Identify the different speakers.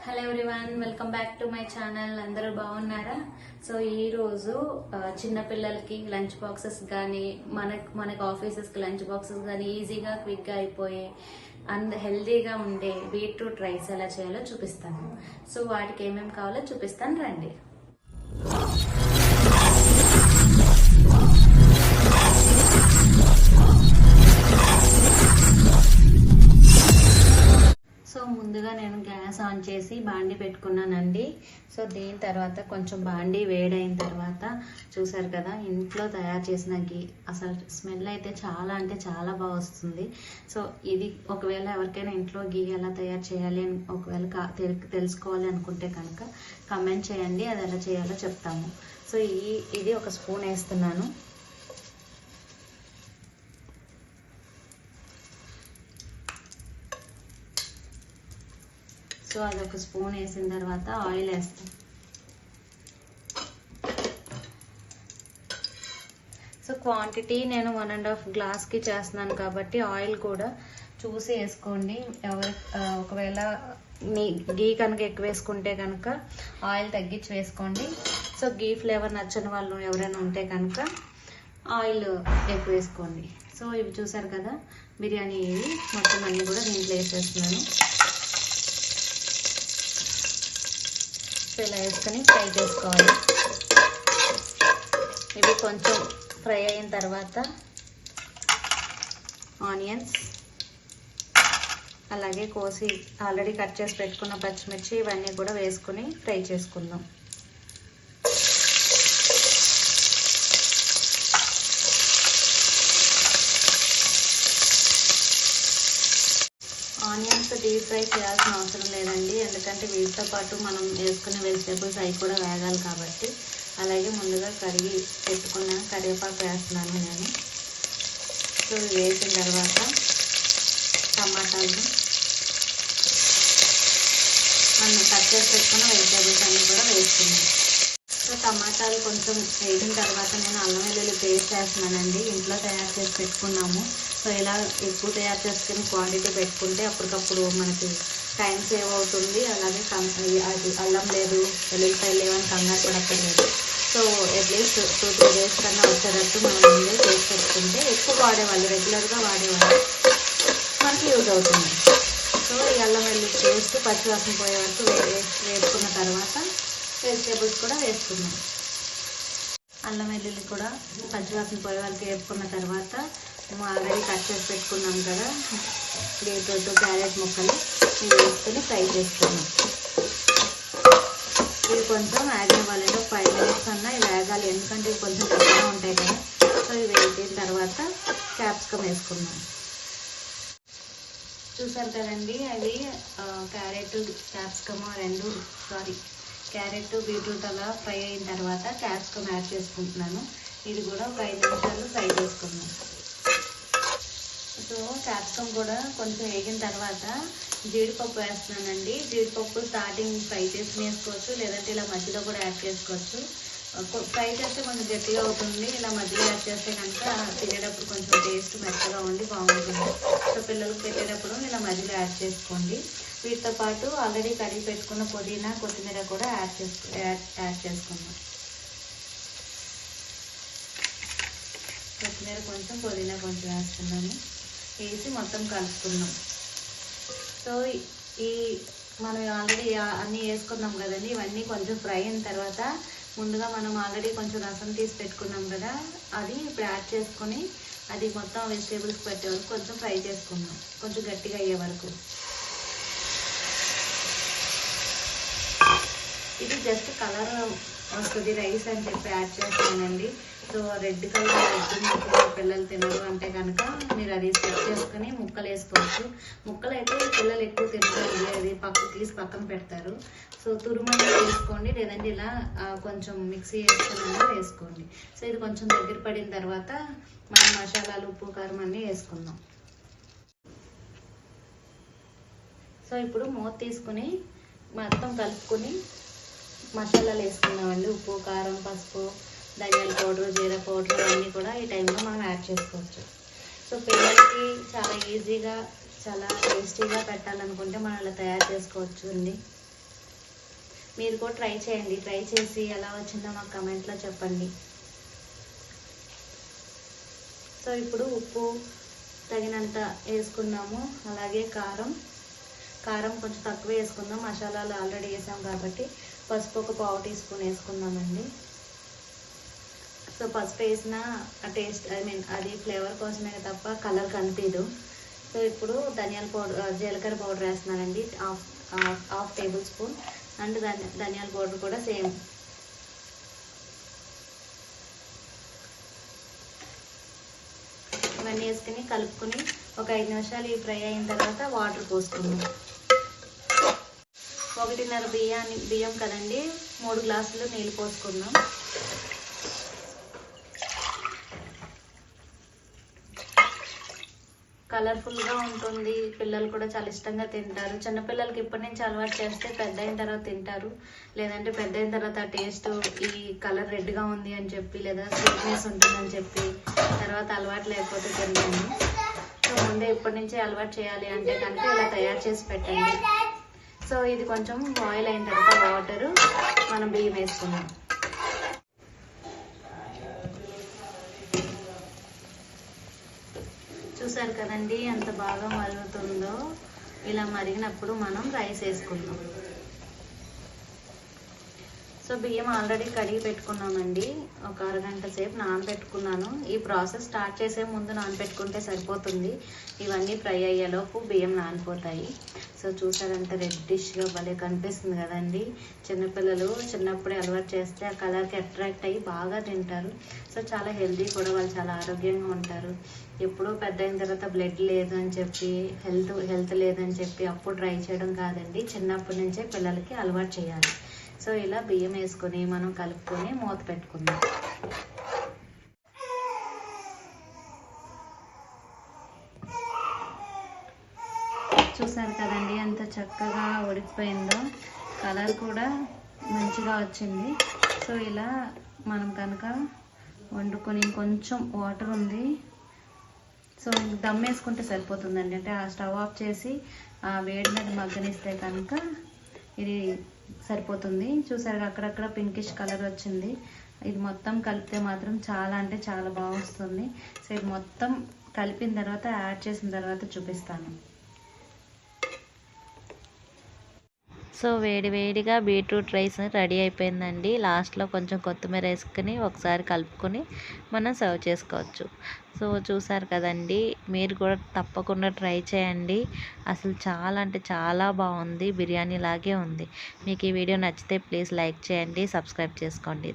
Speaker 1: Hello everyone, welcome back to my channel. అందరూ బాగున్నారా? So ఈరోజు చిన్నపిల్లలకి లంచ్ బాక్సెస్ కానీ మనకి ఆఫీసెస్కి లంచ్ బాక్సెస్ కానీ ఈజీగా క్విక్గా అయిపోయే అండ్ హెల్తీగా ఉండే బీట్రూట్ రైస్ ఎలా చేయాలో చూపిస్తాను. సో వాటికి ఏమేమి కావాలో చూపిస్తాను, రండి. సో ముందుగా నేను గ్యాస్ ఆన్ చేసి బాండి పెట్టుకున్నానండి. సో దీని తర్వాత కొంచెం బాండి వేడైన తర్వాత చూసారు కదా, ఇంట్లో తయారు చేసిన గీ అసలు స్మెల్ అయితే చాలా అంటే చాలా బాగా వస్తుంది. సో ఇది ఒకవేళ ఎవరికైనా ఇంట్లో గీ ఎలా తయారు చేయాలి అని ఒకవేళ తెలుసుకోవాలి అనుకుంటే కనుక కమెంట్ చేయండి, అది ఎలా చేయాలో చెప్తాము. సో ఇది ఒక స్పూన్ వేస్తున్నాను. సో అదొక స్పూన్ వేసిన తర్వాత ఆయిల్ వేస్తాం. సో క్వాంటిటీ నేను 1.5 గ్లాస్కి చేస్తున్నాను కాబట్టి ఆయిల్ కూడా చూసి వేసుకోండి. ఒకవేళ గీ కనుక ఎక్కువ వేసుకుంటే కనుక ఆయిల్ తగ్గించి వేసుకోండి. సో గీ ఫ్లేవర్ నచ్చని వాళ్ళు ఎవరైనా ఉంటే కనుక ఆయిల్ ఎక్కువ వేసుకోండి. సో ఇవి చూసారు కదా, బిర్యానీ ఇవి మొత్తం అన్నీ కూడా దీంట్లో వేసేస్తున్నాను. ఇలా వేసుకొని ఫ్రై చేసుకోవాలి. ఇవి కొంచెం ఫ్రై అయిన తర్వాత ఆనియన్స్, అలాగే కోసి ఆల్రెడీ కట్ చేసి పెట్టుకున్న పచ్చిమిర్చి ఇవన్నీ కూడా వేసుకొని ఫ్రై చేసుకుందాం. ఆనియన్స్ డీప్ ఫ్రై చేయాల్సిన అవసరం లేదండి, ఎందుకంటే వీటితో పాటు మనం వేసుకునే వెజిటేబుల్స్ అవి కూడా వేగాలి కాబట్టి. అలాగే ముందుగా కడిగి పెట్టుకున్న కరివేపాకు వేస్తున్నాను నేను. సో వేసిన తర్వాత టమాటాలు, మనం కట్ చేసి పెట్టుకున్న వెజిటేబుల్స్ అన్నీ కూడా వేసుకున్నాను. సో టమాటాలు కొంచెం వేగిన తర్వాత నేను అల్లం వెల్లుల్లి పేస్ట్ వేస్తున్నానండి. ఇంట్లో తయారు చేసి పెట్టుకున్నాము. సో ఇలా ఎక్కువ తయారు చేసుకుని క్వాంటిటీ పెట్టుకుంటే అప్పటికప్పుడు మనకి టైం సేవ్ అవుతుంది. అలాగే అది అల్లం లేదు, వెల్లుల్లిపాయలు లేవని కంగారు పడక్కర్లేదు. సో అట్లీస్ట్ 2-3 డేస్ కన్నా వచ్చేటట్టు మనం ముందే చేసి పెట్టుకుంటే ఎక్కువ వాడేవాళ్ళు, రెగ్యులర్గా వాడేవాళ్ళు మనకి యూజ్ అవుతుంది. సో ఈ అల్లం వెల్లుల్లి పేస్ట్ పచ్చివాసన పోయే వరకు వేసుకున్న తర్వాత వెజిటేబుల్స్ కూడా వేసుకున్నాం. అల్లం వెల్లుల్లి కూడా పచ్చివాసన పోయే వరకు వేసుకున్న తర్వాత ఆల్రెడీ కట్ చేసి పెట్టుకున్నాం కదా బీట్రూట్, క్యారెట్ ముక్కలు ఇవి వేసుకొని ఫ్రై చేసుకున్నాం. ఇవి కొంచెం యాడ్ అవ్వాలంటే 5 మినిట్స్ అన్నా ఇవి వేగాలి, ఎందుకంటే ఇవి కొంచెం గట్టిగా ఉంటాయి కదా. సో ఇవి వేసిన తర్వాత క్యాప్సికమ్ వేసుకున్నాం. చూసారు కదండి, అవి క్యారెట్ క్యాప్సికమ్ క్యారెట్ బీట్రూట్ అలా ఫ్రై అయిన తర్వాత క్యాప్సికమ్ యాడ్ చేసుకుంటున్నాను. ఇది కూడా ఒక 5 నిమిషాలు ఫ్రై చేసుకున్నాం. సో క్యాప్సికమ్ కూడా కొంచెం వేగిన తర్వాత జీడిపప్పు వేస్తున్నానండి. జీడిపప్పు స్టార్టింగ్ ఫ్రై చేసి వేసుకోవచ్చు, లేదంటే ఇలా మధ్యలో కూడా యాడ్ చేసుకోవచ్చు. ఫ్రై చేస్తే కొంచెం గట్టిగా అవుతుంది, ఇలా మధ్యలో యాడ్ చేస్తే కనుక తినేటప్పుడు కొంచెం టేస్ట్ మెత్తగా ఉండి బాగుంటుంది. సో పిల్లలకు పెట్టేటప్పుడు ఇలా మధ్యలో యాడ్ చేసుకోండి. వీటితో పాటు ఆల్రెడీ కడిగి పెట్టుకున్న పుదీనా, కొత్తిమీర కూడా యాడ్ చేసుకుందాం. కొత్తిమీర కొంచెం, పుదీనా కొంచెం వేస్తున్నాను. వేసి మొత్తం కలుపుకున్నాం. సో మనం ఆల్రెడీ అన్నీ వేసుకున్నాం కదండి, ఇవన్నీ కొంచెం ఫ్రై అయిన తర్వాత ముందుగా మనం ఆల్రెడీ కొంచెం రసం తీసి పెట్టుకున్నాం కదా, అది ఇప్పుడు యాడ్ చేసుకొని అది మొత్తం వెజిటేబుల్స్ పెట్టే వరకు కొంచెం ఫ్రై చేసుకుందాం, కొంచెం గట్టిగా అయ్యే వరకు. ఇది జస్ట్ కలర్ వస్తుంది రైస్ అని చెప్పి యాడ్ చేస్తానండి. సో రెడ్ కలర్ పిల్లలు తినరు అంటే కనుక మీరు అది స్కిప్ చేసుకుని ముక్కలు వేసుకోవచ్చు. ముక్కలు అయితే పిల్లలు ఎక్కువ తినరు, అది తీసి పక్కన పెడతారు. సో తురుమని వేసుకోండి, లేదంటే ఇలా కొంచెం మిక్సీ వేసుకుని వేసుకోండి. సో ఇది కొంచెం దగ్గర పడిన తర్వాత మనం మసాలాలు, ఉప్పు, కారం అన్నీ వేసుకుందాం. సో ఇప్పుడు మూత తీసుకుని మొత్తం కలుపుకొని మసాలాలు వేసుకున్నామండి. ఉప్పు, కారం, పసుపు, ధనియాల పౌడర్, జీరా పౌడర్ అన్నీ కూడా ఈ టైంలో మనం యాడ్ చేసుకోవచ్చు. సో పిల్లలకి చాలా ఈజీగా చాలా టేస్టీగా పెట్టాలనుకుంటే మనం ఇలా తయారు చేసుకోవచ్చు అండి. మీరు కూడా ట్రై చేయండి. ట్రై చేసి ఎలా వచ్చిందో మాకు కమెంట్లో చెప్పండి. సో ఇప్పుడు ఉప్పు తగినంత వేసుకున్నాము. అలాగే కారం కొంచెం తక్కువ వేసుకుందాం, మసాలాలు ఆల్రెడీ వేసాం కాబట్టి. పసుపు ఒక పావు టీ స్పూన్ వేసుకుందామండి. సో పసుపు వేసిన టేస్ట్ అది ఫ్లేవర్ కోసమే తప్ప కలర్ కనిపించదు. సో ఇప్పుడు ధనియాల పౌడర్, జీలకర్ర పౌడర్ వేస్తున్నానండి, హాఫ్ టేబుల్ స్పూన్. అండ్ ధనియాల పౌడర్ కూడా సేమ్. ఇవన్నీ వేసుకుని కలుపుకొని ఒక 5 నిమిషాలు ఈ ఫ్రై అయిన తర్వాత వాటర్ పోసుకుందాం. 1.5 బియ్యం కదండి, 3 గ్లాసులు నీళ్ళు పోసుకుందాం. కలర్ఫుల్గా ఉంటుంది, పిల్లలు కూడా చాలా ఇష్టంగా తింటారు. చిన్నపిల్లలకి ఇప్పటి నుంచి అలవాటు చేస్తే పెద్ద అయిన తర్వాత తింటారు. లేదంటే పెద్ద అయిన తర్వాత టేస్ట్ ఈ కలర్ రెడ్గా ఉంది అని చెప్పి, లేదా స్వీట్నెస్ ఉంటుందని చెప్పి తర్వాత అలవాటు లేకపోతే తినండి. సో ముందే ఇప్పటి నుంచే అలవాటు చేయాలి అంటే కనుక ఇలా తయారు చేసి పెట్టండి. సో ఇది కొంచెం బాయిల్ అయిన తర్వాత వాటరు మనం బియ్యం వేసుకుందాం. చూసారు కదండి ఎంత బాగా మరుగుతుందో. ఇలా మరిగినప్పుడు మనం రైస్ వేసుకుందాం. సో బియ్యం ఆల్రెడీ కడిగి పెట్టుకున్నామండి, ఒక అరగంట సేపు నానబెట్టుకున్నాను. ఈ ప్రాసెస్ స్టార్ట్ చేసే ముందు నానబెట్టుకుంటే సరిపోతుంది. ఇవన్నీ ఫ్రై అయ్యేలోపు బియ్యం నానిపోతాయి. సో చూసారంటే రెడ్డిష్గా భలే కనిపిస్తుంది కదండి. చిన్నపిల్లలు చిన్నప్పుడే అలవాటు చేస్తే ఆ కలర్కి అట్రాక్ట్ అయ్యి బాగా తింటారు. సో చాలా హెల్తీ కూడా, వాళ్ళు చాలా ఆరోగ్యంగా ఉంటారు. ఎప్పుడూ పెద్ద అయిన తర్వాత బ్లడ్ లేదు అని చెప్పి, హెల్త్ లేదని చెప్పి అప్పుడు ట్రై చేయడం కాదండి, చిన్నప్పటి నుంచే పిల్లలకి అలవాటు చేయాలి. సో ఇలా బియ్యం వేసుకొని మనం కలుపుకొని మూత పెట్టుకుందాం. చూసారు కదండి ఎంత చక్కగా ఉడికిపోయిందో, కలర్ కూడా మంచిగా వచ్చింది. సో ఇలా మనం కనుక వండుకొని, కొంచెం వాటర్ ఉంది, సో దమ్ వేసుకుంటే సరిపోతుందండి. అంటే ఆ స్టవ్ ఆఫ్ చేసి ఆ వేడి మీద మగ్గనిస్తే కనుక ఇది సరిపోతుంది. చూసారు అక్కడక్కడ పింకిష్ కలర్ వచ్చింది. ఇది మొత్తం కలిపితే మాత్రం చాలా అంటే చాలా బాగా వస్తుంది. సో ఇది మొత్తం కలిపిన తర్వాత యాడ్ చేసిన తర్వాత చూపిస్తాను. సో వేడివేడిగా బీట్రూట్ రైస్ రెడీ అయిపోయిందండి. లాస్ట్లో కొంచెం కొత్తిమీర వేసుకుని ఒకసారి కలుపుకొని మనం సర్వ్ చేసుకోవచ్చు. సో చూసారు కదండి, మీరు కూడా తప్పకుండా ట్రై చేయండి. అసలు చాలా అంటే చాలా బాగుంది, బిర్యానీ లాగే ఉంది. మీకు ఈ వీడియో నచ్చితే ప్లీజ్ లైక్ చేయండి, సబ్స్క్రైబ్ చేసుకోండి.